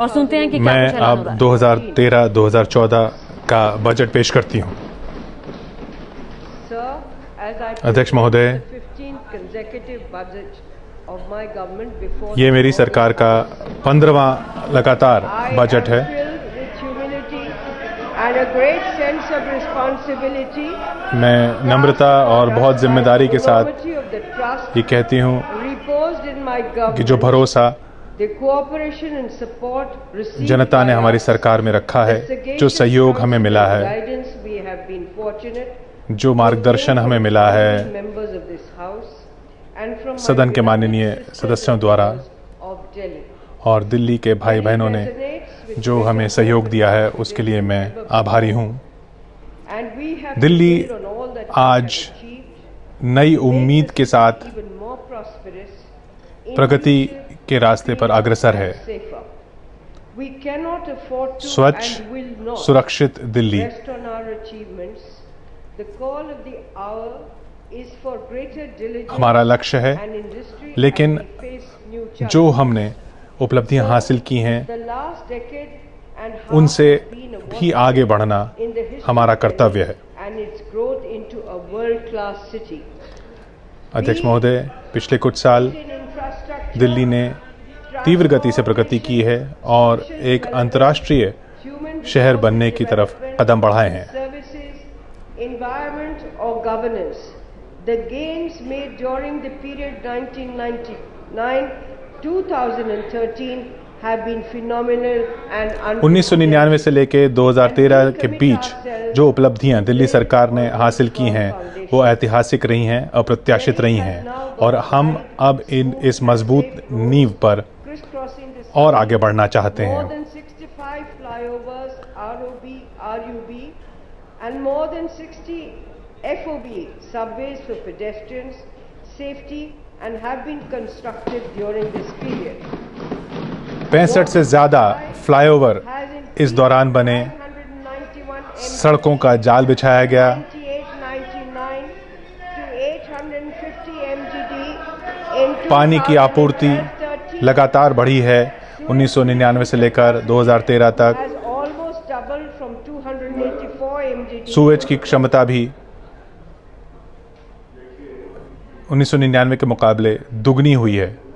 और सुनते हैं कि क्या मैं कुछ ऐलान हो अब रहा है। 2013-2014 का बजट पेश करती हूँ। अध्यक्ष महोदय, ये मेरी सरकार का 15वां लगातार बजट है। मैं नम्रता और बहुत जिम्मेदारी के साथ ये कहती हूँ कि जो भरोसा जनता ने हमारी सरकार में रखा है, जो सहयोग हमें मिला है, जो मार्गदर्शन हमें मिला है सदन के माननीय सदस्यों द्वारा और दिल्ली के भाई बहनों ने जो हमें सहयोग दिया है, उसके लिए मैं आभारी हूँ। दिल्ली आज नई उम्मीद के साथ प्रगति के रास्ते पर अग्रसर है। स्वच्छ सुरक्षित दिल्ली हमारा लक्ष्य है, लेकिन जो हमने उपलब्धियां हासिल की हैं, उनसे भी आगे बढ़ना हमारा कर्तव्य है। अध्यक्ष महोदय, पिछले कुछ साल दिल्ली ने तीव्र गति से प्रगति की है और एक अंतर्राष्ट्रीय शहर बनने की तरफ कदम बढ़ाए हैं। The gains made during the period 1999-2013 have been phenomenal and 1999 से लेकर 2013 के बीच जो उपलब्धियां दिल्ली सरकार ने हासिल की हैं, वो ऐतिहासिक रही हैं, अप्रत्याशित रही हैं, और हम अब इस मजबूत नींव पर और आगे बढ़ना चाहते हैं। FOB subways for pedestrians, safety and have been constructed during this period. 65 से ज़्यादा फ्लाईओवर इस दौरान बने, सड़कों का जाल बिछाया गया। 850 पानी की आपूर्ति लगातार बढ़ी है 1999 से लेकर 2013 तक। सूएज की क्षमता भी 1999 के मुकाबले दुगनी हुई है।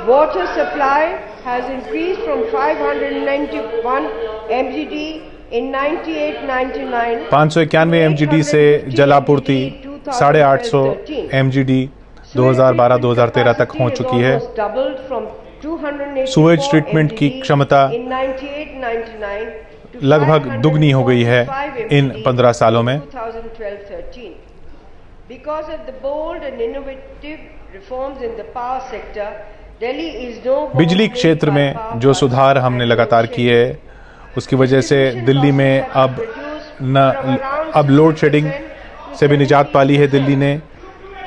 Water supply has increased from 591 MGD in 98-99 591 MGD से जलापूर्ति 850 MGD 2012-2013 तक हो चुकी है। सूएज ट्रीटमेंट की क्षमता लगभग दुगनी हो गई है इन 15 सालों में। Because of the bold and innovative reforms in the power sector, बिजली क्षेत्र में जो सुधार हमने लगातार किए, उसकी वजह से दिल्ली में अब लोड शेडिंग से भी निजात पाली है दिल्ली ने,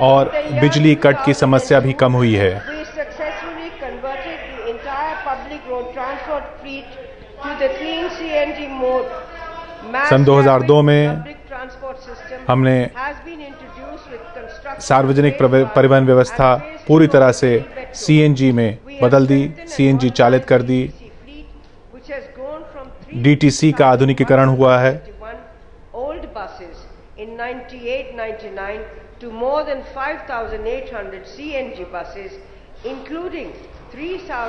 और बिजली कट की समस्या भी कम हुई है। सन 2002 में हमने सार्वजनिक परिवहन व्यवस्था पूरी तरह से CNG में बदल दी, CNG चालित कर दी। DTC का आधुनिकीकरण हुआ है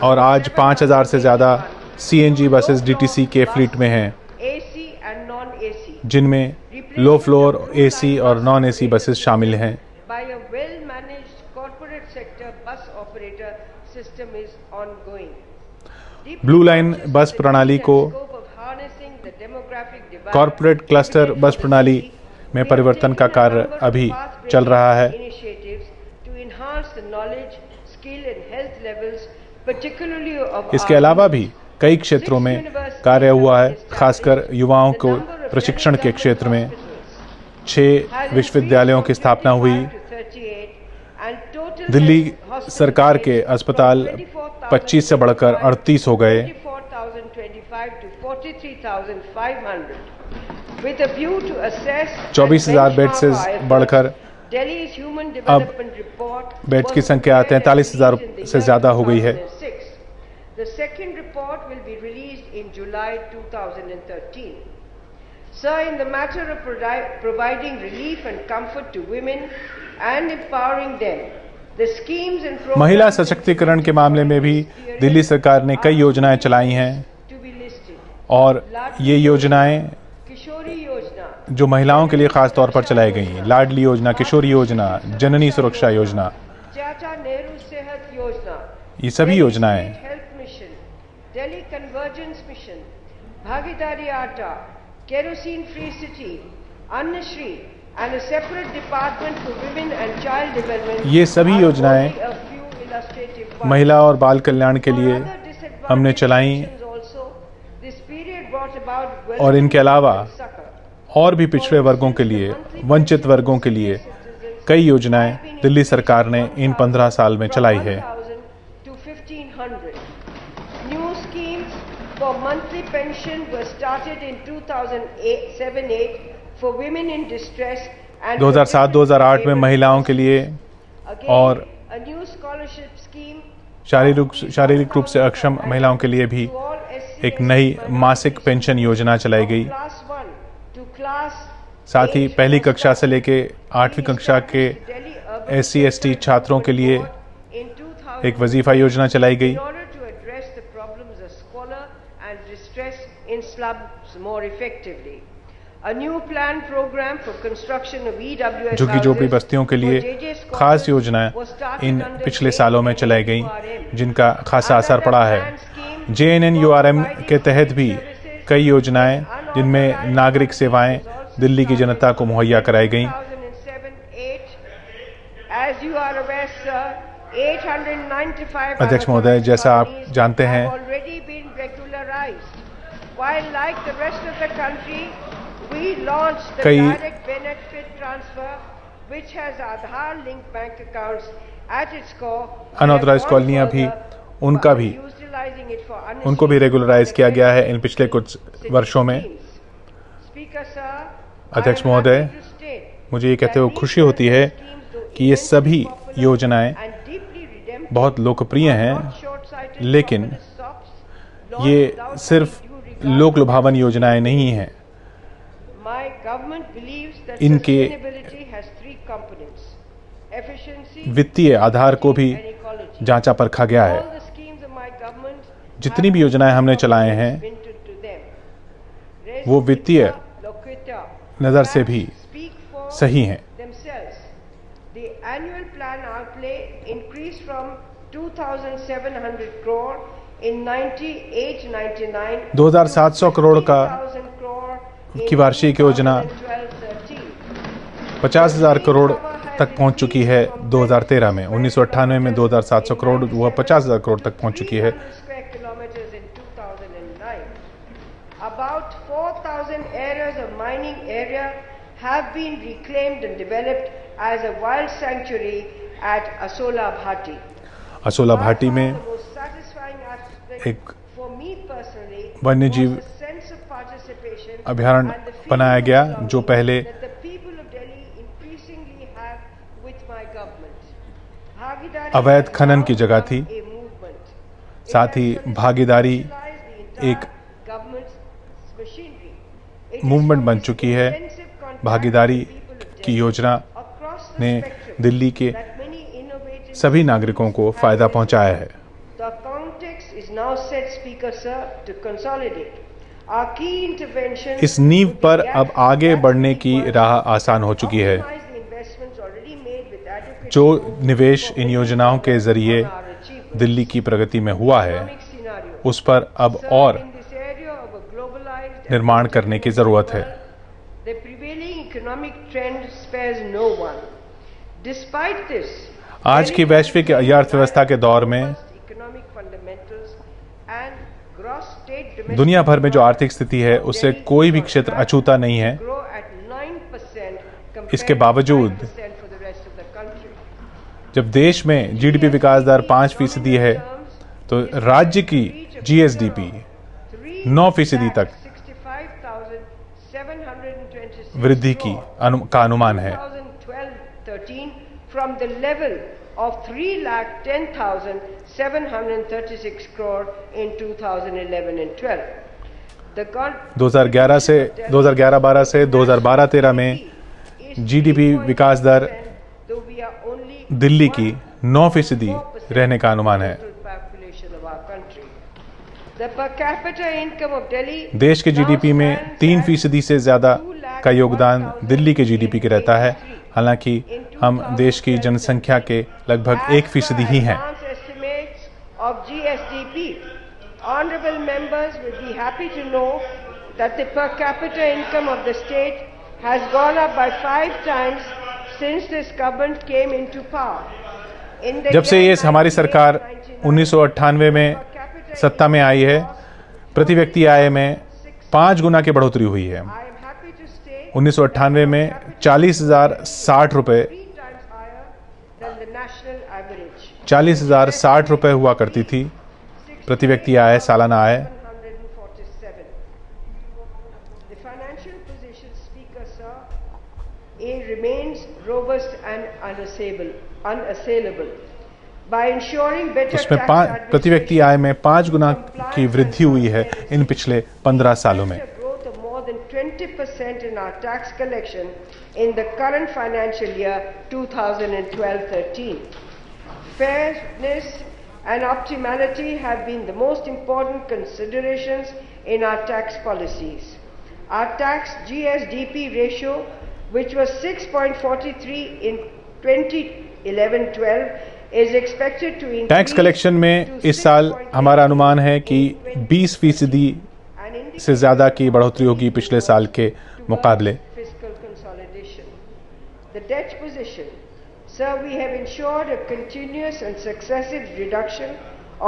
और आज 5000 से ज़्यादा CNG बसेस DTC के फ्लीट में हैं, जिनमें लो फ्लोर AC और नॉन AC बसेस शामिल हैं। ब्लू लाइन बस प्रणाली को कॉरपोरेट क्लस्टर बस प्रणाली में परिवर्तन का कार्य अभी चल रहा है। इसके अलावा भी कई क्षेत्रों में कार्य हुआ है, खासकर युवाओं को प्रशिक्षण के क्षेत्र में 6 विश्वविद्यालयों की स्थापना हुई। दिल्ली सरकार के अस्पताल 25 से बढ़कर 38 हो गए। 24,000 बेड से बढ़कर अब बेड की संख्या 43,000 से ज्यादा हो गई है। The second report will be released in July 2013. Sir, in the matter of providing relief and comfort to women and empowering them, the schemes and programs महिला सशक्तिकरण के मामले में भी दिल्ली सरकार ने कई योजनाएं चलाई हैं और ये योजनाएं किशोरी योजना, जो महिलाओं के लिए खास तौर पर चलाई गई हैं, लाडली योजना, किशोरी योजना, जननी सुरक्षा योजना, चाचा नेहरू सेहत योजना, ये सभी योजनाएं दिल्ली कन्वर्जेंस मिशन, भागीदारी आटा, kerosene free city, Annashree and a separate department for women and child development, ये सभी योजनाएं महिला और बाल कल्याण के लिए हमने चलाई और इनके अलावा और भी पिछड़े वर्गों के लिए, वंचित वर्गों के लिए कई योजनाएं दिल्ली सरकार ने इन 15 साल में चलाई है। New schemes for monthly pension were started in 2007-8 for women in distress and 2007-2008 में महिलाओं के लिए और a new scholarship scheme शारीरिक रूप से अक्षम महिलाओं के लिए भी एक नई मासिक पेंशन योजना चलाई गई। साथ ही पहली कक्षा से लेके 8वीं कक्षा के SC/ST छात्रों के लिए एक वजीफा योजना चलाई गई in slums more effectively. A new plan program for construction of EWS जो कि झोपड़ी बस्तियों के लिए खास योजनाएं इन पिछले सालों में चलाई गई, जिनका खासा असर पड़ा है। JNNURM के तहत भी कई योजनाएं जिनमें नागरिक सेवाएं दिल्ली की जनता को मुहैया कराई गईं। अध्यक्ष महोदय, जैसा आप जानते हैं While like the rest of the country, we launched the कई direct benefit transfer, which has Aadhaar linked bank accounts at its core. Unauthorised कॉलोनियां भी उनको भी रेगुलराइज किया गया है इन पिछले कुछ वर्षों में। अध्यक्ष महोदय, मुझे ये कहते हुए खुशी होती है कि ये सभी योजनाएं बहुत लोकप्रिय हैं, लेकिन ये सिर्फ लोक लुभावन योजनाएं नहीं हैं। इनके वित्तीय आधार को भी जांचा परखा गया है। जितनी भी योजनाएं हमने चलाए हैं वो वित्तीय नजर से भी सही हैं। 2,700 करोड़ की वार्षिक योजना 50,000 करोड़ तक पहुंच चुकी है 2013 में। 1998 में 2,700 करोड़ वह 50,000 करोड़ तक पहुंच चुकी है। About 4,000 areas of mining area have been reclaimed and developed as a wild sanctuary at Asola Bhati. Asola Bhati में एक वन्यजीव अभयारण्य बनाया गया जो पहले अवैध खनन की जगह थी। साथ ही भागीदारी एक मूवमेंट बन चुकी है। भागीदारी की योजना ने दिल्ली के सभी नागरिकों को फायदा पहुंचाया है। इस नींव पर अब आगे बढ़ने की राह आसान हो चुकी है। जो निवेश इन योजनाओं के जरिए दिल्ली की प्रगति में हुआ है, उस पर अब और निर्माण करने की जरूरत है। आज की वैश्विक अर्थव्यवस्था के दौर में दुनिया भर में जो आर्थिक स्थिति है उससे कोई भी क्षेत्र अछूता नहीं है। इसके बावजूद जब देश में जीडीपी विकास दर 5% है तो राज्य की जीएसडीपी 9% तक वृद्धि का अनुमान है। From the level of 3,10,736 crore in 2011 and 12. 2011 से 2011-12 से 2012-13 में जीडीपी विकास दर दिल्ली की 9% रहने का अनुमान है। देश के जीडीपी में 3% से ज्यादा का योगदान दिल्ली के जीडीपी के रहता है, हालांकि हम देश की जनसंख्या के लगभग 1% ही हैं। Honorable members will be happy to know that the per capita income of the state has gone up by 5 times since this government came into power. जब से ये हमारी सरकार 1998 में सत्ता में आई है, प्रति व्यक्ति आय में 5 गुना की बढ़ोतरी हुई है। 1998 में 40,060 रुपये 40,060 रुपये हुआ करती थी प्रति व्यक्ति आय, सालाना आय। उसमें प्रति व्यक्ति आय में 5 गुना की वृद्धि हुई है इन पिछले 15 सालों में। 20% in our tax collection in the current financial year 2012-13. Fairness and optimality have been the most important considerations in our tax policies. Our tax GSDP ratio, which was 6.43 in 2011-12, is expected to increase. Tax collection में इस साल हमारा अनुमान है कि 20% से ज्यादा की बढ़ोतरी होगी पिछले साल के मुकाबले। The debt position. Sir, we have ensured a continuous and successive reduction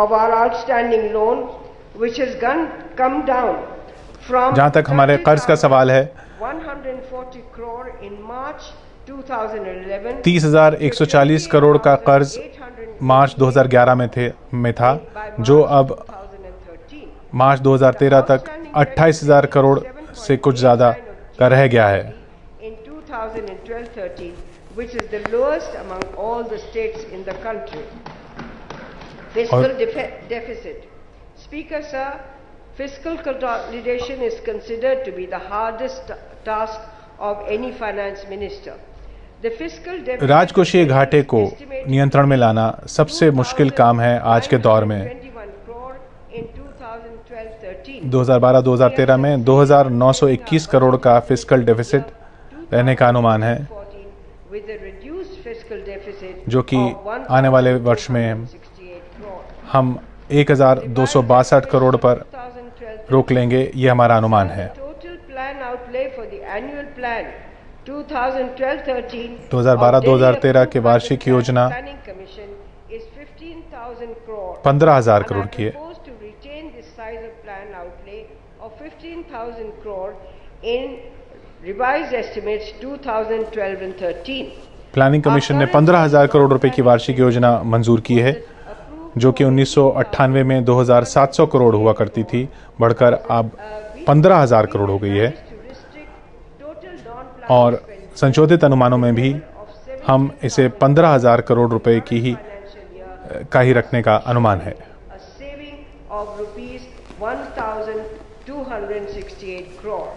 of our outstanding loan, which has come down from जहां तक हमारे कर्ज का सवाल है, 140 crore in March 2011, 30,140 करोड़ का कर्ज मार्च 2011 में था, जो अब मार्च 2013 तक 28,000 करोड़ से कुछ ज्यादा का रह गया है। In 2012-13, which is the lowest among all the states in the country. Fiscal deficit. Speaker, sir, fiscal consolidation is considered to be the hardest task of any finance minister. The fiscal deficit. राजकोषीय घाटे को नियंत्रण में लाना सबसे मुश्किल काम है आज के दौर में। 2012-2013 में 2,921 करोड़ का फिस्कल डेफिसिट रहने का अनुमान है, जो कि आने वाले वर्ष में हम 1,262 करोड़ पर रोक लेंगे, ये हमारा अनुमान है। 2012-2013 के वार्षिक योजना 15,000 करोड़ की है। प्लानिंग कमीशन ने 15,000 करोड़ रुपए की वार्षिक योजना मंजूर की है, जो कि 1998 में 2,700 करोड़ हुआ करती थी, बढ़कर अब 15,000 करोड़ हो गई है। और संशोधित अनुमानों में भी हम इसे 15,000 करोड़ रुपए की ही रखने का अनुमान है। 1,268 crore.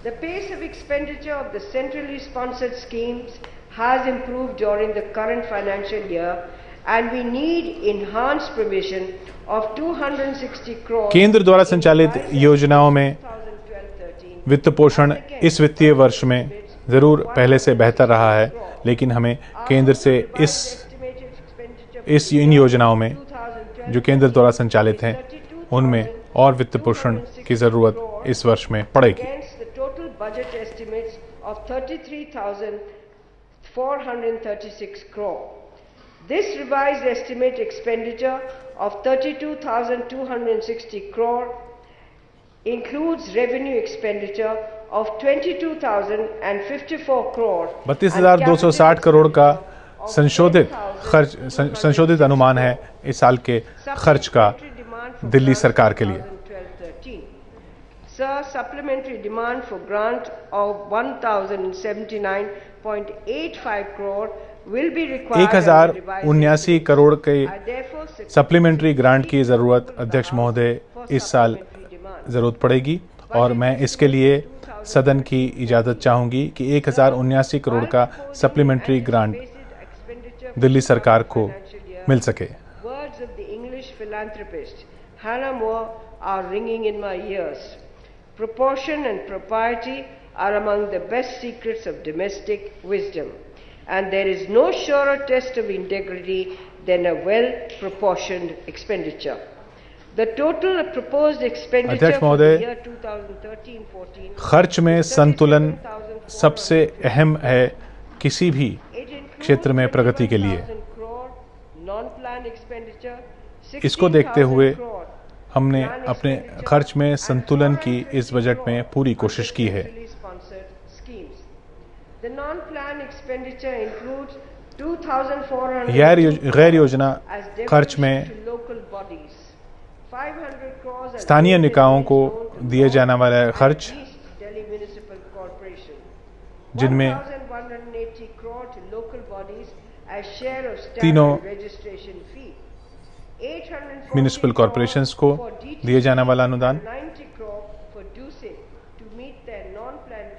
The pace of expenditure of the centrally sponsored schemes has improved during the current financial year, and we need enhanced provision of 260 crore. केंद्र द्वारा संचालित योजनाओं में वित्त पोषण इस वित्तीय वर्ष में जरूर पहले से बेहतर रहा है, लेकिन हमें केंद्र से इन योजनाओं में जो केंद्र द्वारा संचालित हैं उनमें और वित्त पोषण की जरूरत इस वर्ष में पड़ेगी। Budget estimates of 33,436 crore. This revised estimate expenditure of 32,260 crore includes revenue expenditure of 22,054 crore. 32,260 crore का संशोधित अनुमान है इस साल के खर्च का दिल्ली सरकार के लिए। Sir, supplementary demand for grant of 1,079.85 crore will be required. 1,079 crore के सप्लीमेंट्री ग्रांट की जरूरत अध्यक्ष महोदय इस साल जरूरत पड़ेगी और मैं इसके लिए सदन की इजाजत चाहूंगी कि 1,079 करोड़ का सप्लीमेंट्री ग्रांट दिल्ली सरकार को मिल सके। Words of the English philanthropist Hannah More are ringing in my ears. Proportion and propriety are among the best secrets of domestic wisdom, and there is no surer test of integrity than a well-proportioned expenditure. The total proposed expenditure for the year 2013-14 खर्च में संतुलन सबसे अहम है किसी भी क्षेत्र में प्रगति के लिए। इसको देखते हुए हमने अपने खर्च में संतुलन की इस बजट में पूरी कोशिश की है। गैर योजना खर्च में स्थानीय निकायों को दिए जाने वाला खर्च, जिनमें तीनों म्यूनिसिपल कॉरपोरेशंस को दिए जाने वाला अनुदान,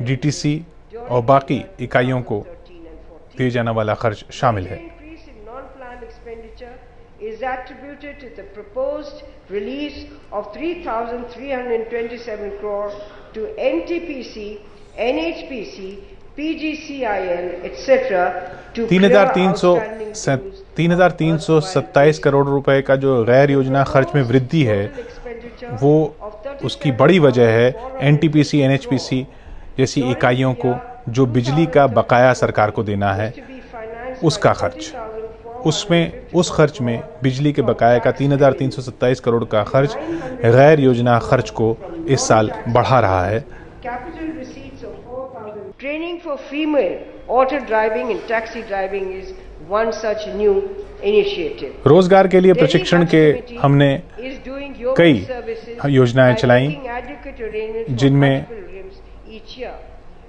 डीटीसी और बाकी इकाइयों को दिए जाने वाला खर्च शामिल है। is attributed to the proposed release of 3,327 crore to NTPC, NHPC, PGCIL, etc. to 3,327 crore रुपए का जो गैर योजना खर्च में वृद्धि है वो उसकी बड़ी वजह है एनटीपीसी, एनएचपीसी जैसी इकाइयों को जो बिजली का बकाया सरकार को देना है उसका खर्च। उस खर्च में बिजली के बकाया का 3,327 करोड़ का खर्च गैर योजना खर्च को इस साल बढ़ा रहा है। Training for female auto driving and taxi driving is one such new initiative. रोजगार के लिए प्रशिक्षण के हमने कई योजनाएं चलाई जिनमें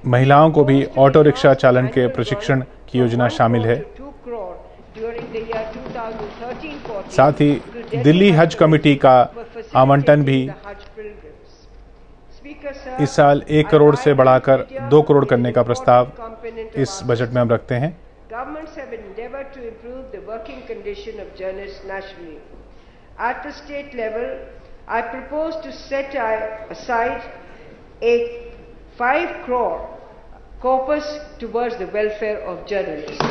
महिलाओं को भी ऑटो रिक्शा चालन के प्रशिक्षण की योजना शामिल है। साथ ही दिल्ली हज कमेटी का आवंटन भी इस साल 1 करोड़ से बढ़ाकर 2 करोड़ करने का प्रस्ताव इस बजट में हम रखते हैं। Governments have endeavored to improve the working condition of journalists nationally. At the state level, I propose to set aside a 5 crore corpus towards the welfare of journalists.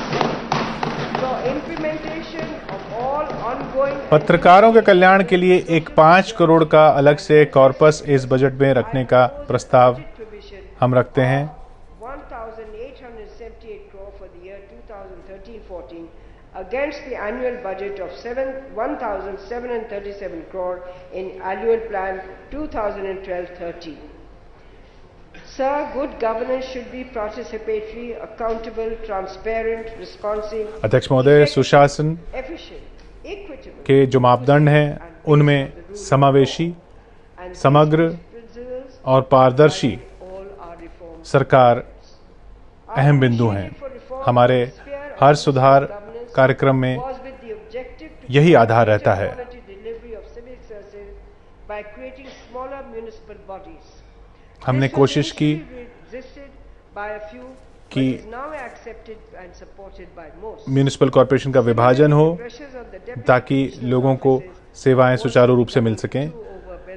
For implementation of all ongoing पत्रकारों के कल्याण के लिए एक 5 करोड़ का अलग से corpus इस budget में रखने का प्रस्ताव हम रखते हैं। 1,878 crore for the year 2013-14 against the annual budget of 1,737 crore in annual plan 2012-13. Sir, good governance should be participatory, accountable, transparent, responsive, अध्यक्ष महोदय, सुशासन के जो मापदंड हैं उनमें समावेशी, समग्र और पारदर्शी सरकार अहम बिंदु हैं। हमारे हर सुधार कार्यक्रम में यही आधार रहता है। हमने कोशिश की कि म्यूनिसिपल कॉरपोरेशन का विभाजन हो ताकि लोगों को सेवाएं सुचारू रूप से मिल सकें।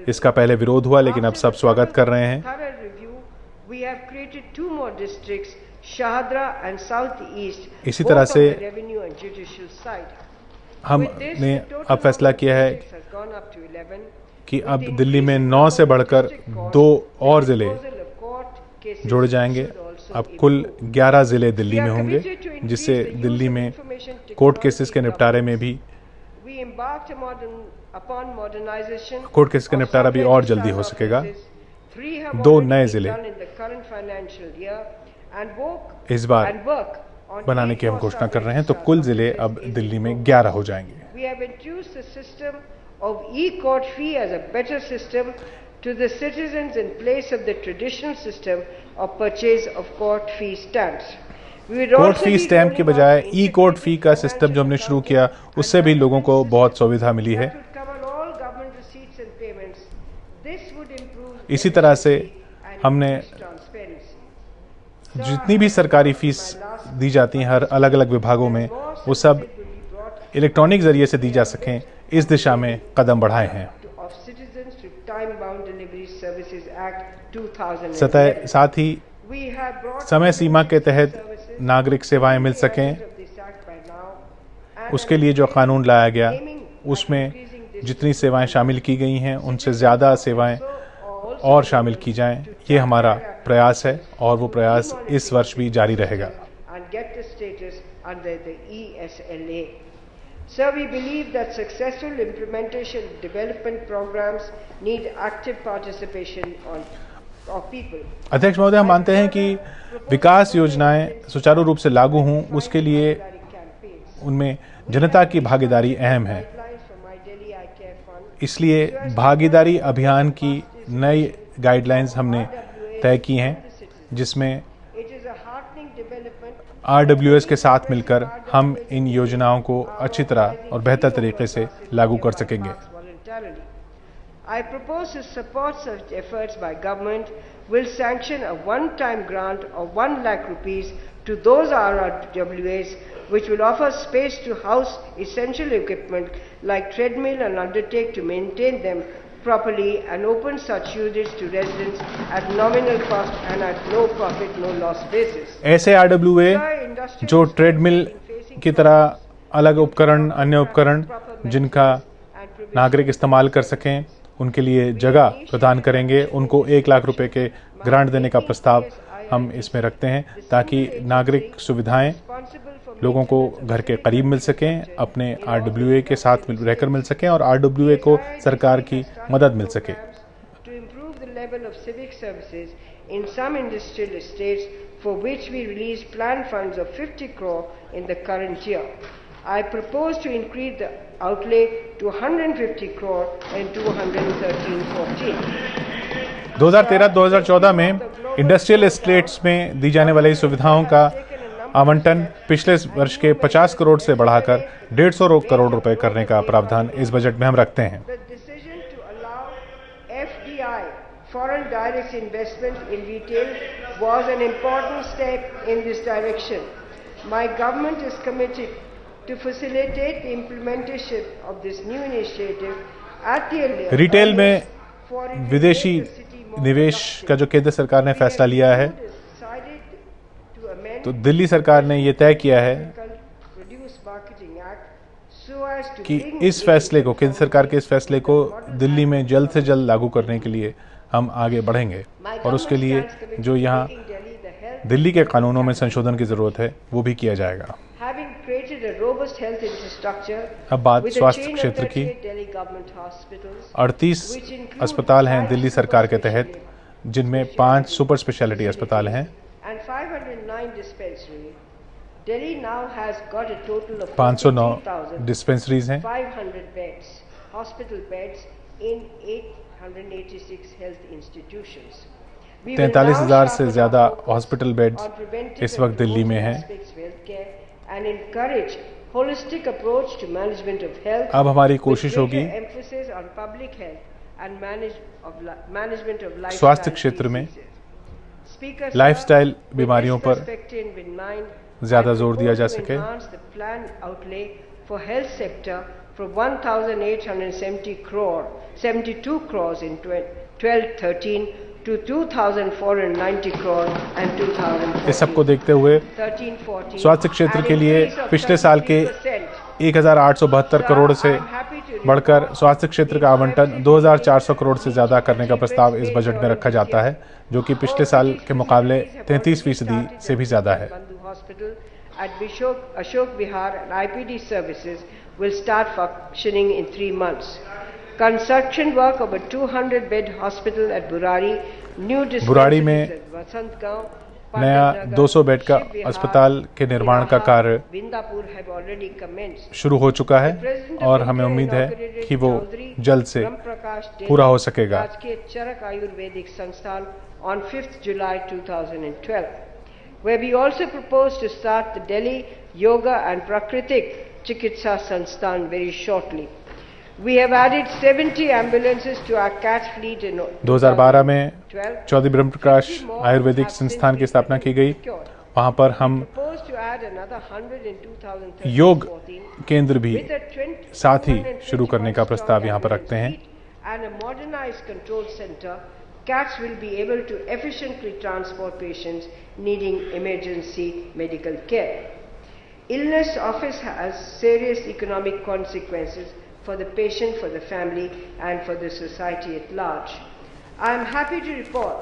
इसका पहले विरोध हुआ लेकिन अब सब स्वागत कर रहे हैं। इसी तरह से हमने अब फैसला किया है कि अब दिल्ली में 9 से बढ़कर 2 और जिले जोड़े जाएंगे अब कुल 11 ज़िले दिल्ली में होंगे, जिससे दिल्ली में कोर्ट केसेस के निपटारे में भी कोर्ट केस का निपटारा भी और जल्दी हो सकेगा। 2 नए ज़िले इस बार बनाने की हम घोषणा कर रहे हैं, तो कुल ज़िले अब दिल्ली में 11 हो जाएंगे। To the citizens in place of the traditional system of purchase of court fee stamps. Court fee stamp के बजाय ई कोर्ट फी का सिस्टम जो हमने शुरू किया, उससे भी लोगों को बहुत सुविधा मिली है। इसी तरह से हमने जितनी भी सरकारी फीस दी जाती हैं हर अलग अलग विभागों में, वो सब इलेक्ट्रॉनिक जरिए से दी जा सकें, इस दिशा में कदम बढ़ाए हैं। साथ ही समय सीमा के तहत नागरिक सेवाएं मिल सकें, उसके लिए जो कानून लाया गया उसमें जितनी सेवाएं शामिल की गई हैं उनसे ज़्यादा सेवाएं और शामिल की जाएं, ये हमारा प्रयास है और वो प्रयास इस वर्ष भी जारी रहेगा। Sir, we believe that successful implementation of development programs need active participation of people. अध्यक्ष महोदय, हम मानते हैं कि विकास योजनाएं सुचारू रूप से लागू हों, उसके लिए उनमें जनता की भागीदारी अहम है। इसलिए भागीदारी अभियान की नई गाइडलाइंस हमने तय की हैं, जिसमें RWS के साथ मिलकर हम इन योजनाओं को अच्छी तरह और बेहतर तरीके से लागू कर सकेंगे। I propose to support such efforts by government will sanction a one-time grant of 1 lakh rupees to those RWAs which will offer space to house essential equipment like treadmill and undertake to maintain them properly and open such units to residents at nominal cost and at no profit, no loss basis. ऐसे RWA जो treadmill की तरह अलग उपकरण, अन्य उपकरण जिनका नागरिक इस्तेमाल कर सकें, उनके लिए जगह प्रदान करेंगे। उनको 1 लाख रुपए के ग्रांट देने का प्रस्ताव हम इसमें रखते हैं, ताकि नागरिक सुविधाएं लोगों को घर के करीब मिल सकें, अपने RWA के साथ रहकर मिल सकें और RWA को सरकार की मदद मिल सके। In some industrial estates for which we release planned funds of 50 crore in the current year. I propose to increase the outlay to 150 crore in 2013-14. 2013-2014 में इंडस्ट्रियल एस्टेट्स में दी जाने वाली सुविधाओं का आवंटन पिछले वर्ष के 50 करोड़ से बढ़ाकर 150 करोड़ रुपए करने का प्रावधान इस बजट में हम रखते हैं। Foreign direct investment in retail was an important step in this direction. My government is committed to facilitate the implementation of this new initiative at the earliest. Retail में विदेशी निवेश का जो केंद्र सरकार ने फैसला लिया है, तो दिल्ली सरकार ने ये तय किया है कि इस फैसले को, केंद्र सरकार के इस फैसले को दिल्ली में जल्द से जल्द लागू करने के लिए हम आगे बढ़ेंगे और उसके लिए जो यहाँ दिल्ली के कानूनों में संशोधन की जरूरत है वो भी किया जाएगा। अब बात स्वास्थ्य क्षेत्र की। 38 अस्पताल हैं दिल्ली सरकार के तहत, जिनमें 5 सुपर स्पेशलिटी अस्पताल हैं। 509 डिस्पेंसरीज हैं। 43,000 से ज्यादा हॉस्पिटल बेड्स इस वक्त दिल्ली में हैं। अब हमारी कोशिश होगी स्वास्थ्य क्षेत्र में लाइफस्टाइल बीमारियों पर ज्यादा जोर दिया जा सके। From 1,872 crores in 12-13 to 2,490 crore and 2014. इस सबको देखते हुए स्वास्थ्य क्षेत्र के लिए पिछले साल के 1,872 करोड़ से बढ़कर स्वास्थ्य क्षेत्र का आवंटन 2400 करोड़ से ज़्यादा करने का प्रस्ताव इस बजट में रखा जाता है, जो कि पिछले साल के मुकाबले 33% से भी ज़्यादा है। At Ashok Vihar and IPD services will start functioning in 3 months. Construction work of a 200-bed hospital at Burari, new Burari में at Vasantgaon, नया 200 बेड का अस्पताल के निर्माण का कार्य Vindapur have already commenced. शुरू हो चुका है और हमें उम्मीद है कि वो जल्द से पूरा हो सकेगा। Rajkiya Charak Ayurvedic Sansthan on 5th July 2012, where we also propose to start the Delhi Yoga and Prakritik Chikitsa Sansthan very shortly. We have added 70 ambulances to our CAT fleet in 2012 में चौधरी ब्रह्म प्रकाश आयुर्वेदिक संस्थान की स्थापना की गई। वहाँ पर हम योग केंद्र भी साथ ही शुरू करने का प्रस्ताव यहाँ पर रखते हैं। And a modernized control center, CATS will be able to efficiently transport patients needing emergency medical care. Illness often has serious economic consequences for the patient, for the family, and for the society at large. I am happy to report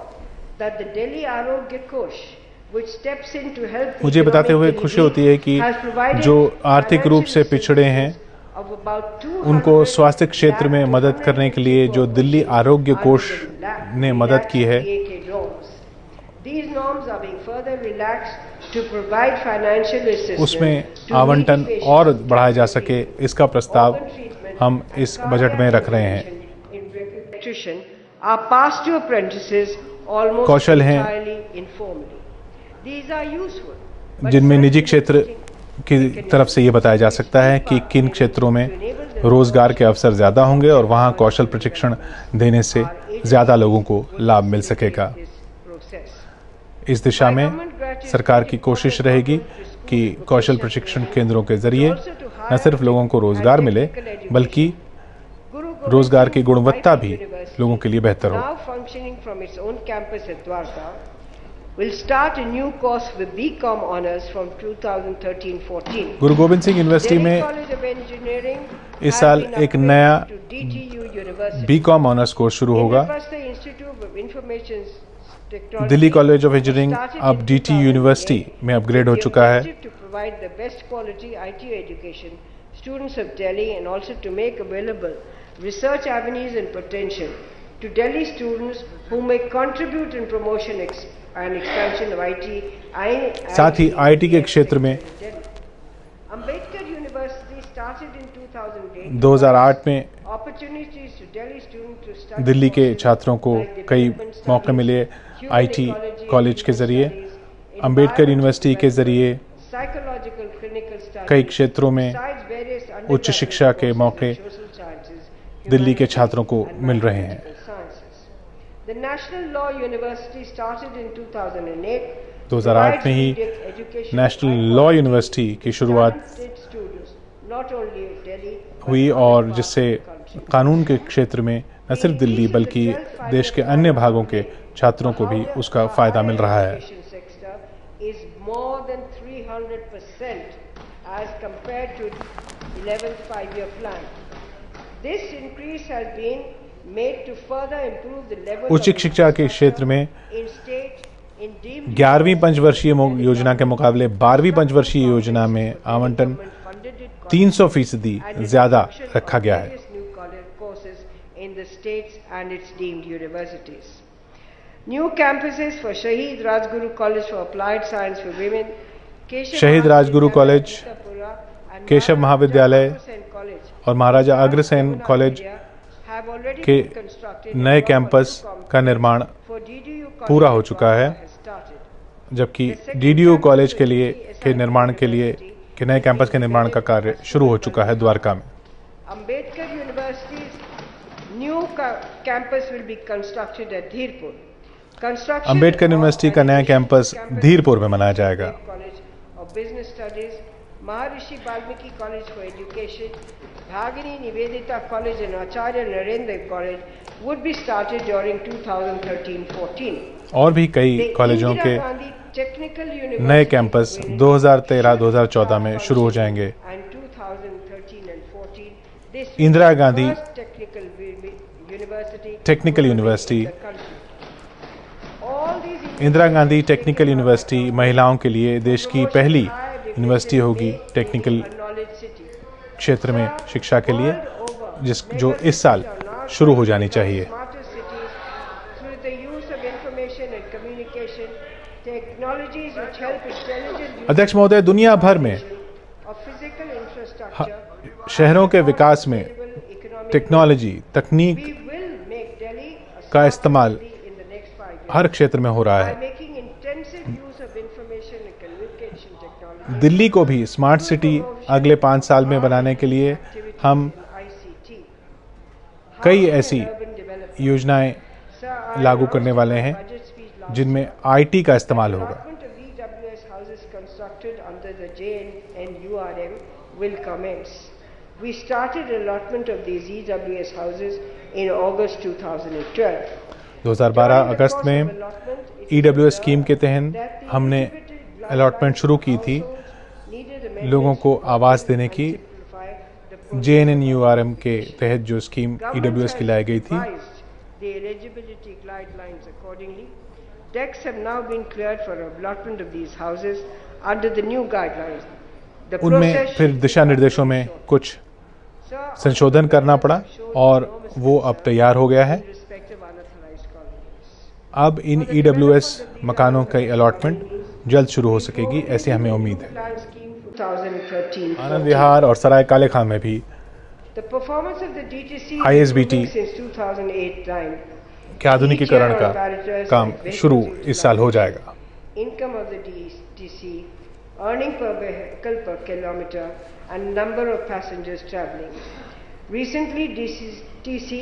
that the Delhi Arogya Kosh, which steps in to help मुझे बताते हुए खुशी होती है कि जो आर्थिक रूप से पिछड़े हैं उनको स्वास्थ्य क्षेत्र में मदद करने के लिए जो दिल्ली आरोग्य कोष ने मदद की है, उसमें आवंटन और बढ़ाया जा सके, इसका प्रस्ताव हम इस बजट में रख रहे हैं। कौशल हैं जिनमें निजी क्षेत्र की तरफ से ये बताया जा सकता है कि किन क्षेत्रों में रोजगार के अवसर ज़्यादा होंगे और वहाँ कौशल प्रशिक्षण देने से ज़्यादा लोगों को लाभ मिल सकेगा। इस दिशा में सरकार की कोशिश रहेगी कि कौशल प्रशिक्षण केंद्रों के जरिए न सिर्फ लोगों को रोजगार मिले बल्कि रोजगार की गुणवत्ता भी लोगों के लिए बेहतर हो। Will start a new course with BCom honors from 2013-14. Guru Govind Singh university में इस साल एक नया BCom ऑनर्स कोर्स शुरू होगा। दिल्ली कॉलेज ऑफ इंजीनियरिंग अब DTU यूनिवर्सिटी में अपग्रेड हो चुका है। Students of Delhi and also to make available research avenues and potential to Delhi students who may contribute in promotion and expansion of IT. साथ ही IT के क्षेत्र में Ambedkar University started in 2008. 2008 में Opportunities to Delhi students to study Delhi के छात्रों को कई मौके मिले IT कॉलेज के जरिए, अंबेडकर यूनिवर्सिटी के जरिए कई क्षेत्रों में उच्च शिक्षा के मौके दिल्ली के छात्रों को मिल रहे हैं। The National Law University started in 2008. 2008 में ही नेशनल लॉ यूनिवर्सिटी की शुरुआत हुई और जिससे कानून के क्षेत्र में न सिर्फ दिल्ली बल्कि देश के अन्य भागों के छात्रों को भी उसका फायदा मिल रहा है। As compared to 11th five-year plan. This increase has been made to further improve the level उच्च शिक्षा के क्षेत्र में 11वीं पंचवर्षीय योजना के मुकाबले 12वीं पंचवर्षीय योजना में आवंटन 300% ज़्यादा रखा गया है। New campuses for Shahid Rajguru College for Applied Science for Women, शहीद राजगुरु कॉलेज, केशव महाविद्यालय और महाराजा अग्रसेन कॉलेज के नए कैंपस का निर्माण पूरा हो चुका है, जबकि DDU कॉलेज के लिए के नए कैंपस के निर्माण का कार्य शुरू हो चुका है द्वारका में। Ambedkar university new campus will be constructed at Dheerpur. Ambedkar university का नया कैंपस धीरपुर में बनाया जाएगा। Business Studies, Maharishi Valmiki College for Education, Bhagini Nivedita College and Acharya Narendra College would be started during 2013-14. और भी कई कॉलेजों के नए कैंपस 2013-2014 में शुरू हो जाएंगे। And 2013 and 14, Indira Gandhi technical university Indira Gandhi technical university महिलाओं के लिए देश की पहली यूनिवर्सिटी होगी टेक्निकल क्षेत्र में शिक्षा के लिए, जो इस साल शुरू हो जानी चाहिए। अध्यक्ष महोदय, दुनिया भर में शहरों के विकास में तकनीक का इस्तेमाल हर क्षेत्र में हो रहा है। दिल्ली को भी स्मार्ट सिटी अगले 5 साल में बनाने के लिए हम कई ऐसी योजनाएं लागू करने वाले हैं जिनमें आईटी का इस्तेमाल होगा। We started allotment of these EWS houses in August 2012. 2012 अगस्त में EWS स्कीम के तहत हमने अलॉटमेंट शुरू की थी लोगों को आवास देने की। JNNURM के तहत जो स्कीम EWS की लाई गई थी, decks have now been cleared for allotment of these houses under the new guidelines. उनमें फिर दिशा निर्देशों में कुछ संशोधन करना पड़ा और वो अब तैयार हो गया है। अब इन EWS मकानों की अलॉटमेंट जल्द शुरू हो सकेगी, ऐसी हमें उम्मीद है। आनंद विहार और सराय काले खान में भी ISBT के आधुनिकीकरण का काम शुरू इस साल हो जाएगा। Earning per vehicle per kilometer and number of passengers traveling. Recently, DTC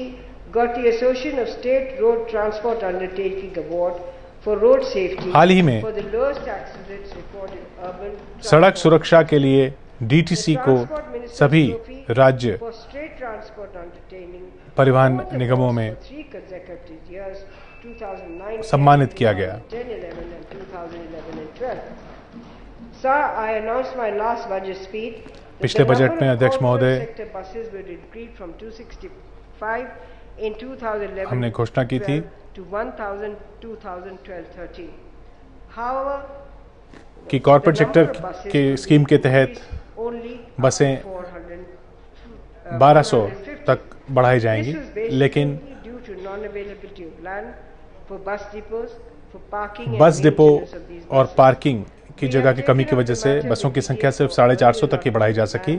got the Association of State Road Transport Undertaking Award for road safety for the lowest accidents recorded in urban. सड़क सुरक्षा के लिए DTC को सभी राज्य परिवहन निगमों में सम्मानित किया गया। पिछले बजट में अध्यक्ष महोदय हमने घोषणा की थी कि कॉर्पोरेट सेक्टर के स्कीम के तहत बसें 1200 तक बढ़ाई जाएंगी, लेकिन बस डिपो और पार्किंग की जगह की कमी की वजह से बसों की संख्या सिर्फ 450 तक ही बढ़ाई जा सकी।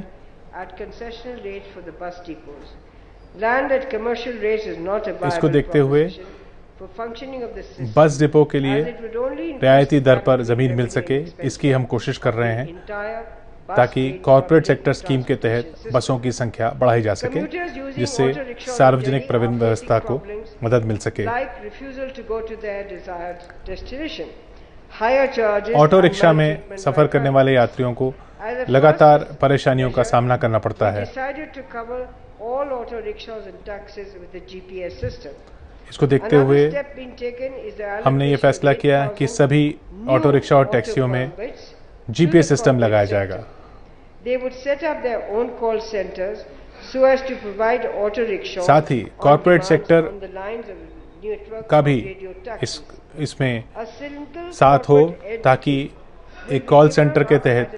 इसको देखते हुए बस डिपो के लिए रियायती दर पर जमीन मिल सके, इसकी हम कोशिश कर रहे हैं ताकि कॉर्पोरेट सेक्टर स्कीम के तहत बसों की संख्या बढ़ाई जा सके, जिससे सार्वजनिक परिवहन व्यवस्था को मदद मिल सके। ऑटो रिक्शा में सफर करने वाले यात्रियों को लगातार परेशानियों का सामना करना पड़ता है। इसको देखते हुए हमने ये फैसला किया कि सभी ऑटो रिक्शा और टैक्सियों में GPS सिस्टम लगाया जाएगा। साथ ही कॉर्पोरेट सेक्टर का भी इसमें साथ हो ताकि एक कॉल सेंटर के तहत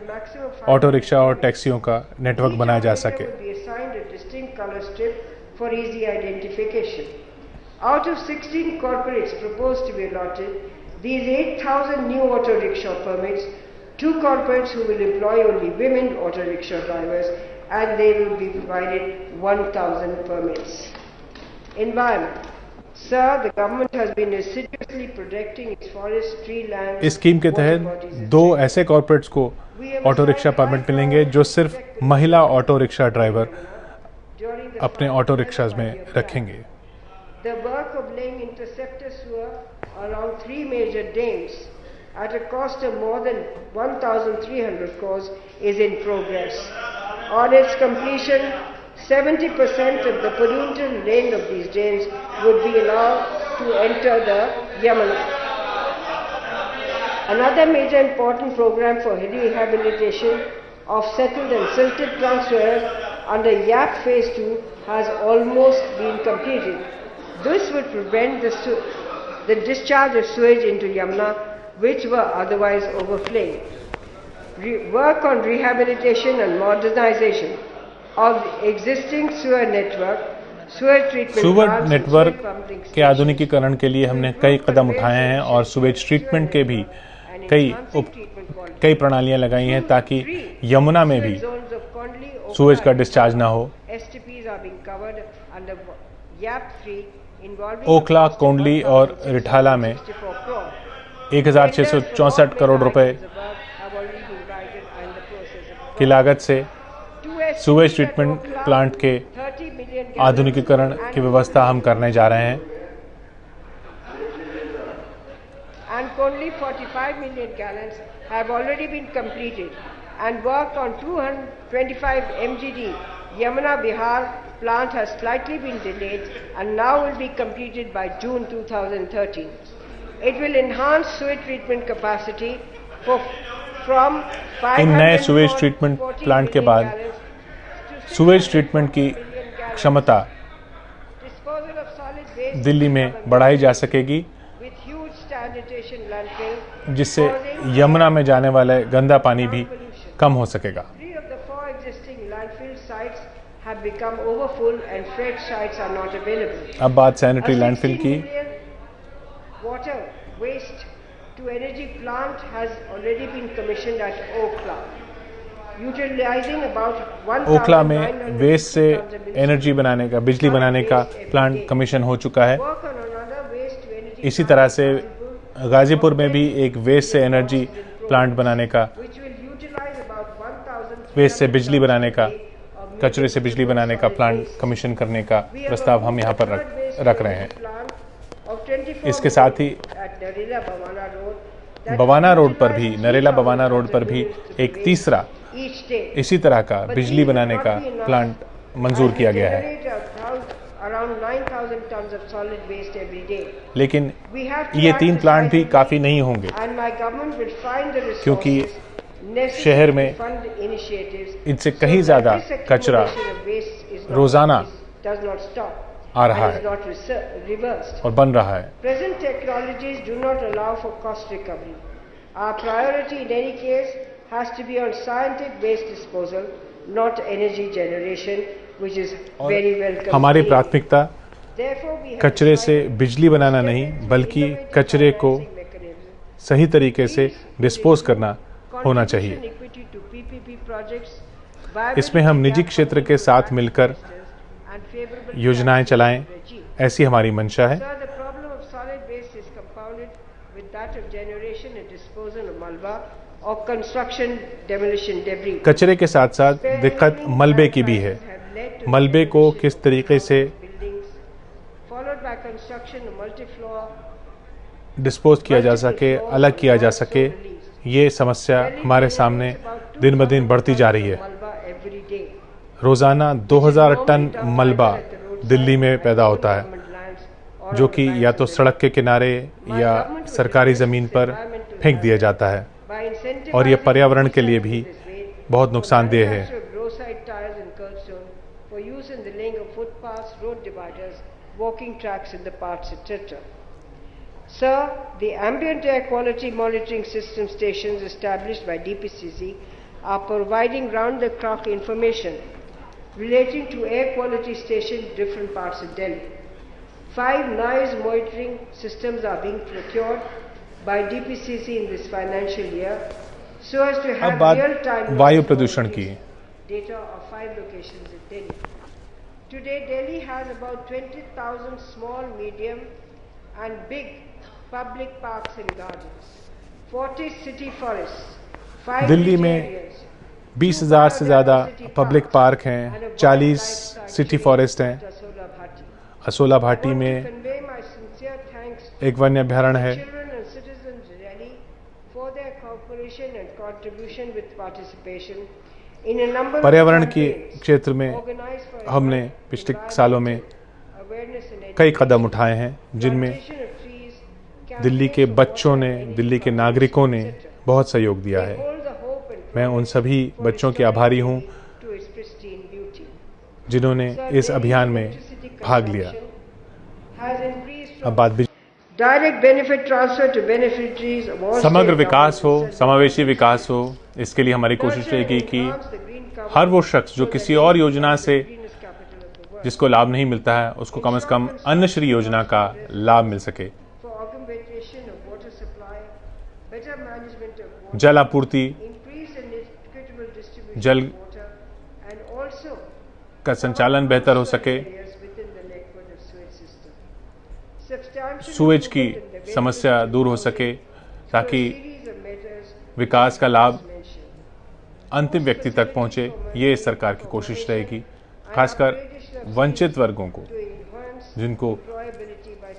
ऑटो रिक्शा और टैक्सियों का नेटवर्क बनाया जा सके। Out of 16 corporates proposed to be allotted these 8,000 new auto rickshaw permits, 2 corporates who will employ only women auto rickshaw drivers, and they will be provided 1,000 permits. Environment. Sir, the government has been assiduously protecting its forest, tree, land. इस scheme के तहत 2 ऐसे corporates को auto rickshaw permit मिलेंगे जो सिर्फ महिला auto rickshaw driver अपने ऑटो रिक्शाज में रखेंगे। The work of laying interceptor sewer around 3 major dams at a cost of more than 1,300 crores is in progress. On its completion, 70% of the pollutant rain of these dams would be allowed to enter the Yamuna. Another major important program for rehabilitation of settled and silted transfers under YAP Phase 2 has almost been completed. This would prevent the discharge of sewage into Yamuna, which were otherwise overflowing. Work on rehabilitation and modernization of the existing sewer network, sewage network के आधुनिकीकरण के लिए हमने कई कदम उठाए हैं और sewage treatment के भी कई प्रणालियां लगाई हैं ताकि यमुना में भी सुवेज का डिस्चार्ज ना हो। ओखला, कोंडली और रिठाला में 1664 करोड़ रुपए की लागत से सुवेज ट्रीटमेंट प्लांट के आधुनिकीकरण की व्यवस्था हम करने जा रहे हैं। And only 45 million gallons have already been completed, and work on 225 MGD Yamuna Bihar plant has slightly been delayed and now will be completed by June 2013. It will enhance sewage treatment capacity from 500 इन नए sewage treatment plant के बाद sewage treatment की क्षमता दिल्ली में बढ़ाई जा सकेगी, जिससे यमुना में जाने वाले गंदा पानी भी कम हो सकेगा। अब बात सैनिटरी लैंडफिल की। ओखला में वेस्ट से एनर्जी बनाने का, बिजली बनाने का प्लांट कमीशन हो चुका है। इसी तरह से गाजीपुर में भी एक वेस्ट से एनर्जी प्लांट बनाने का, वेस्ट से बिजली बनाने का, कचरे से बिजली बनाने का प्लांट कमीशन करने का प्रस्ताव हम यहाँ पर रख रहे हैं। इसके साथ ही बवाना रोड पर भी, नरेला बवाना रोड पर भी एक तीसरा इसी तरह का बिजली बनाने का प्लांट मंजूर किया गया है। लेकिन ये 3 प्लांट भी काफी नहीं होंगे, क्योंकि शहर में इनसे कहीं ज्यादा कचरा रोजाना आ रहा है और बन रहा है। Present technologies do not allow for cost recovery. Our priority in any case has to be on scientific waste disposal, not energy generation, which is very welcome. हमारी प्राथमिकता कचरे से बिजली बनाना नहीं, बल्कि कचरे को सही तरीके से डिस्पोज करना होना चाहिए। इसमें हम निजी क्षेत्र के साथ मिलकर योजनाएं चलाएं, ऐसी हमारी मंशा है। कचरे के साथ साथ दिक्कत मलबे की भी है। मलबे को किस तरीके से डिस्पोज किया जा सके, अलग किया जा सके, ये समस्या हमारे सामने दिन ब दिन बढ़ती जा रही है। रोजाना 2000 टन मलबा दिल्ली में पैदा होता है, जो कि या तो सड़क के किनारे या सरकारी ज़मीन पर फेंक दिया जाता है, और ये पर्यावरण के लिए भी बहुत नुकसानदेह है। Sir, the ambient air quality monitoring system stations established by DPCC are providing round-the-clock information relating to air quality stations in different parts of Delhi. 5 noise monitoring systems are being procured by DPCC in this financial year, so as to have real-time वायु प्रदूषण की data of 5 locations in Delhi. Today, Delhi has about 20,000 small, medium, and big public parks and gardens, 40 city forests, 5 Delhi में 20,000 से ज़्यादा public park हैं, 40 city forest हैं। असोला भाटी में एक वन्य अभ्यारण्य है। पर्यावरण के क्षेत्र में हमने पिछले सालों में कई कदम उठाए हैं, जिनमें दिल्ली के बच्चों ने, दिल्ली के नागरिकों ने बहुत सहयोग दिया है। मैं उन सभी बच्चों के आभारी हूं जिन्होंने इस अभियान में भाग लिया। अब बात direct benefit transfer to beneficiaries of all समग्र विकास हो, समावेशी विकास हो, इसके लिए हमारी कोशिश रहेगी कि हर वो शख्स जो किसी और योजना से जिसको लाभ नहीं मिलता है उसको कम से कम अन्नश्री योजना का लाभ मिल सके। जल आपूर्ति, जल का संचालन बेहतर हो सके, सूएज की समस्या दूर हो सके, ताकि विकास का लाभ अंतिम व्यक्ति तक पहुंचे। ये इस सरकार की कोशिश रहेगी। खासकर वंचित वर्गों को, जिनको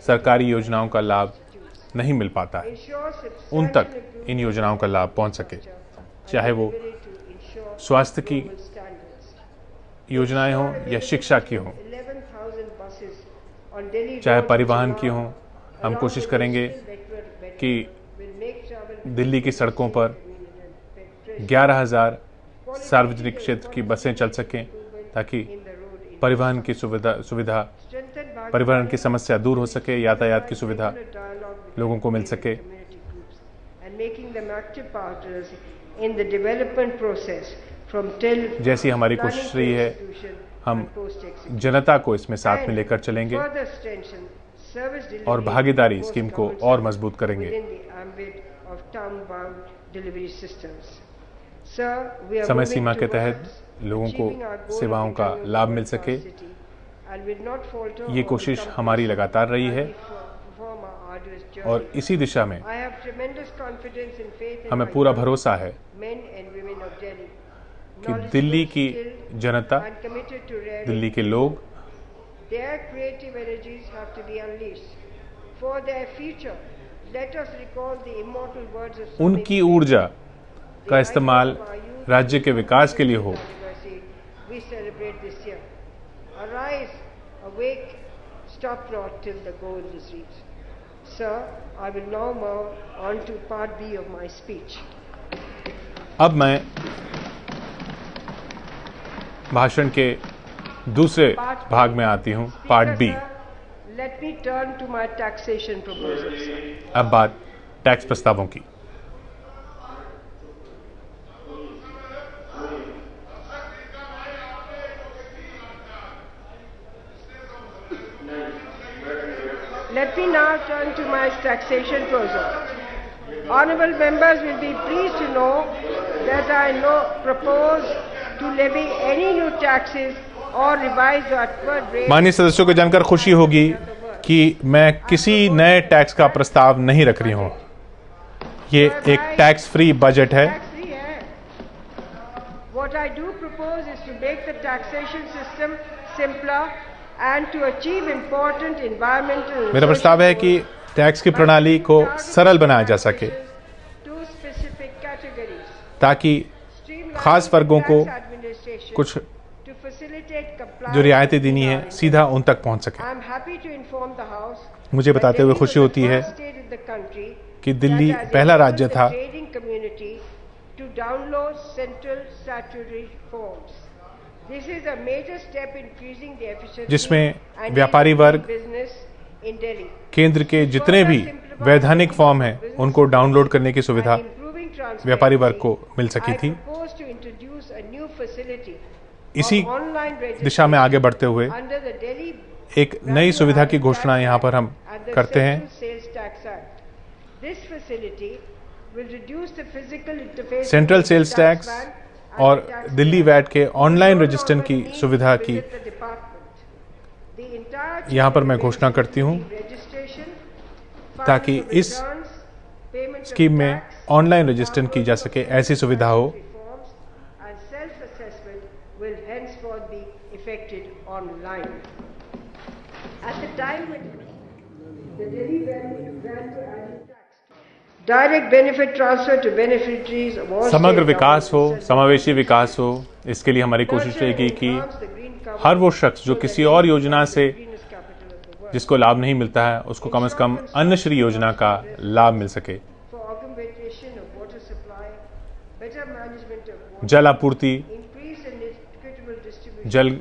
सरकारी योजनाओं का लाभ नहीं मिल पाता है, उन तक इन योजनाओं का लाभ पहुंच सके, चाहे वो स्वास्थ्य की योजनाएं हों या शिक्षा की हों, चाहे परिवहन की हों। हम कोशिश करेंगे कि दिल्ली की सड़कों पर 11,000 सार्वजनिक क्षेत्र की बसें चल सकें, ताकि परिवहन की सुविधा परिवहन की समस्या दूर हो सके, यातायात की सुविधा लोगों को मिल सके। जैसी हमारी कोशिश रही है, हम जनता को इसमें साथ में लेकर चलेंगे और भागीदारी स्कीम को और मजबूत करेंगे। समय सीमा के तहत लोगों को सेवाओं का लाभ मिल सके, ये कोशिश हमारी लगातार रही है और इसी दिशा में हमें पूरा भरोसा है कि दिल्ली की जनता, दिल्ली के लोग उनकी ऊर्जा का इस्तेमाल राज्य के विकास के लिए हो। अब मैं भाषण के दूसरे भाग में आती हूं, पार्ट बी। अब बात टैक्स प्रस्तावों की। Let me now turn to my taxation proposal. Honourable members will be pleased to know that I propose to levy any new taxes or revise the upward rate. माननीय सदस्यों को जानकर खुशी होगी कि मैं किसी नए टैक्स का प्रस्ताव नहीं रख रही हूँ। ये एक टैक्स फ्री बजट है। What I do propose is to make the taxation system simpler and to achieve important environmental. मेरा प्रस्ताव है कि टैक्स की प्रणाली को सरल बनाया जा सके, ताकि खास वर्गों को कुछ जो रियायतें देनी है सीधा उन तक पहुंच सके। मुझे बताते हुए खुशी होती है कि दिल्ली पहला राज्य था जिसमें व्यापारी वर्ग केंद्र के जितने भी वैधानिक फॉर्म हैं उनको डाउनलोड करने की सुविधा व्यापारी वर्ग को मिल सकी थी। इसी दिशा में आगे बढ़ते हुए एक नई सुविधा की घोषणा यहाँ पर हम करते हैं। सेंट्रल सेल्स टैक्स और दिल्ली वैट के ऑनलाइन रजिस्ट्रेशन की सुविधा की यहाँ पर मैं घोषणा करती हूँ, ताकि इस स्कीम में ऑनलाइन रजिस्ट्रेशन की जा सके, ऐसी सुविधा हो। Direct benefit transfer to beneficiaries of all. समग्र विकास हो, समावेशी विकास हो, इसके लिए हमारी कोशिश रहेगी कि हर वो शख्स जो किसी और योजना से जिसको लाभ नहीं मिलता है उसको कम से कम अन्नश्री योजना का लाभ मिल सके। जल आपूर्ति, जल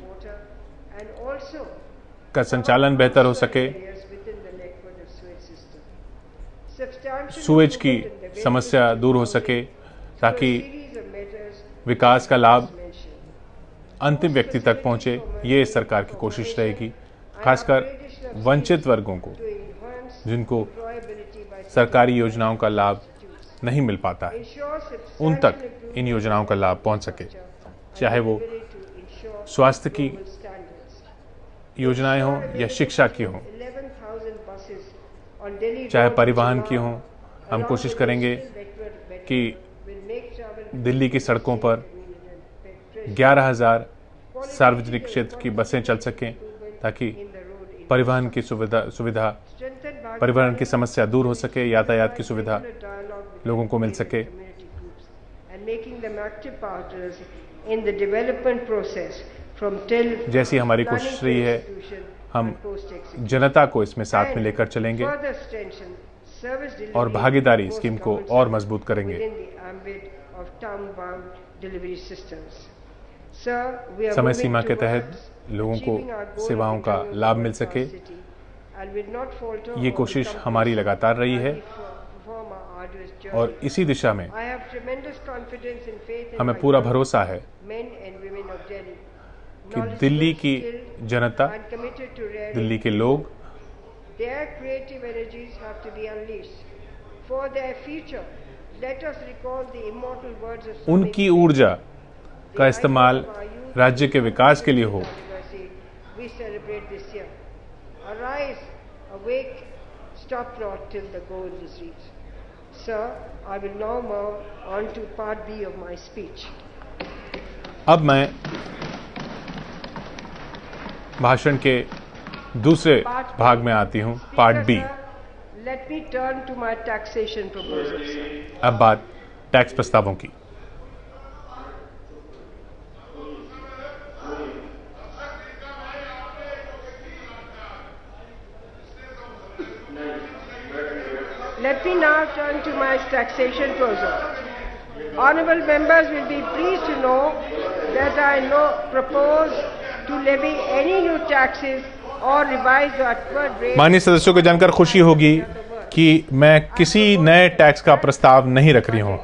का संचालन बेहतर हो सके, सूएज की समस्या दूर हो सके, ताकि विकास का लाभ अंतिम व्यक्ति तक पहुंचे। ये इस सरकार की कोशिश रहेगी। खासकर वंचित वर्गों को, जिनको सरकारी योजनाओं का लाभ नहीं मिल पाता है, उन तक इन योजनाओं का लाभ पहुंच सके, चाहे वो स्वास्थ्य की योजनाएं हों या शिक्षा की हों, चाहे परिवहन की हों। हम कोशिश करेंगे कि दिल्ली की सड़कों पर 11,000 सार्वजनिक क्षेत्र की बसें चल सकें, ताकि परिवहन की सुविधा परिवहन की समस्या दूर हो सके, यातायात की सुविधा लोगों को मिल सके। जैसी हमारी कोशिश रही है, हम जनता को इसमें साथ में लेकर चलेंगे और भागीदारी स्कीम को और मजबूत करेंगे। समय सीमा के तहत लोगों को सेवाओं का लाभ मिल सके, ये कोशिश हमारी लगातार रही है और इसी दिशा में हमें पूरा भरोसा है कि दिल्ली की जनता, दिल्ली के लोग उनकी ऊर्जा का इस्तेमाल राज्य के विकास के लिए हो। अब मैं भाषण के दूसरे भाग में आती हूं, पार्ट बी। अब बात टैक्स प्रस्तावों की। Let me now turn to my taxation proposal. Honourable members will be pleased to know that I propose to levy any new taxes or revise the upward rate. माननीय सदस्यों को जानकर खुशी होगी कि मैं किसी नए टैक्स का प्रस्ताव नहीं रख रही हूँ।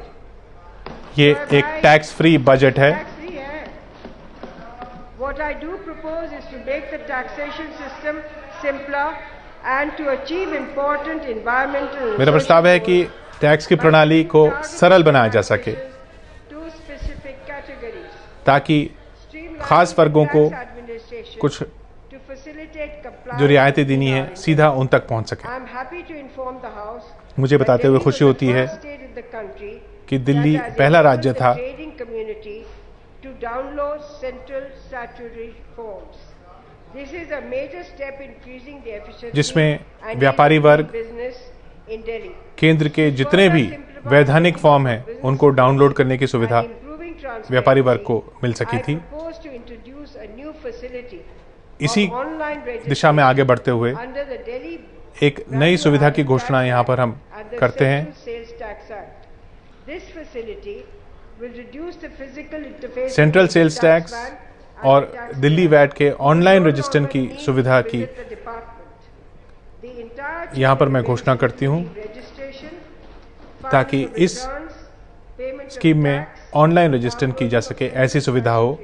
ये एक टैक्स फ्री बजट है। What I do propose is to make the taxation system simpler and to achieve important environmental. मेरा प्रस्ताव है कि टैक्स की प्रणाली को सरल बनाया जा सके, ताकि खास वर्गों को कुछ जो रियायतें देनी है सीधा उन तक पहुंच सके। मुझे बताते हुए खुशी होती है कि दिल्ली पहला राज्य था जिसमें व्यापारी वर्ग केंद्र के जितने भी वैधानिक फॉर्म हैं उनको डाउनलोड करने की सुविधा व्यापारी वर्ग को मिल सकी थी। इसी दिशा में आगे बढ़ते हुए एक नई सुविधा की घोषणा यहाँ पर हम करते हैं। सेंट्रल सेल्स टैक्स और दिल्ली वैट के ऑनलाइन रजिस्ट्रेशन की सुविधा की यहाँ पर मैं घोषणा करती हूँ, ताकि इस स्कीम में ऑनलाइन रजिस्ट्रेशन की जा सके, ऐसी सुविधा हो।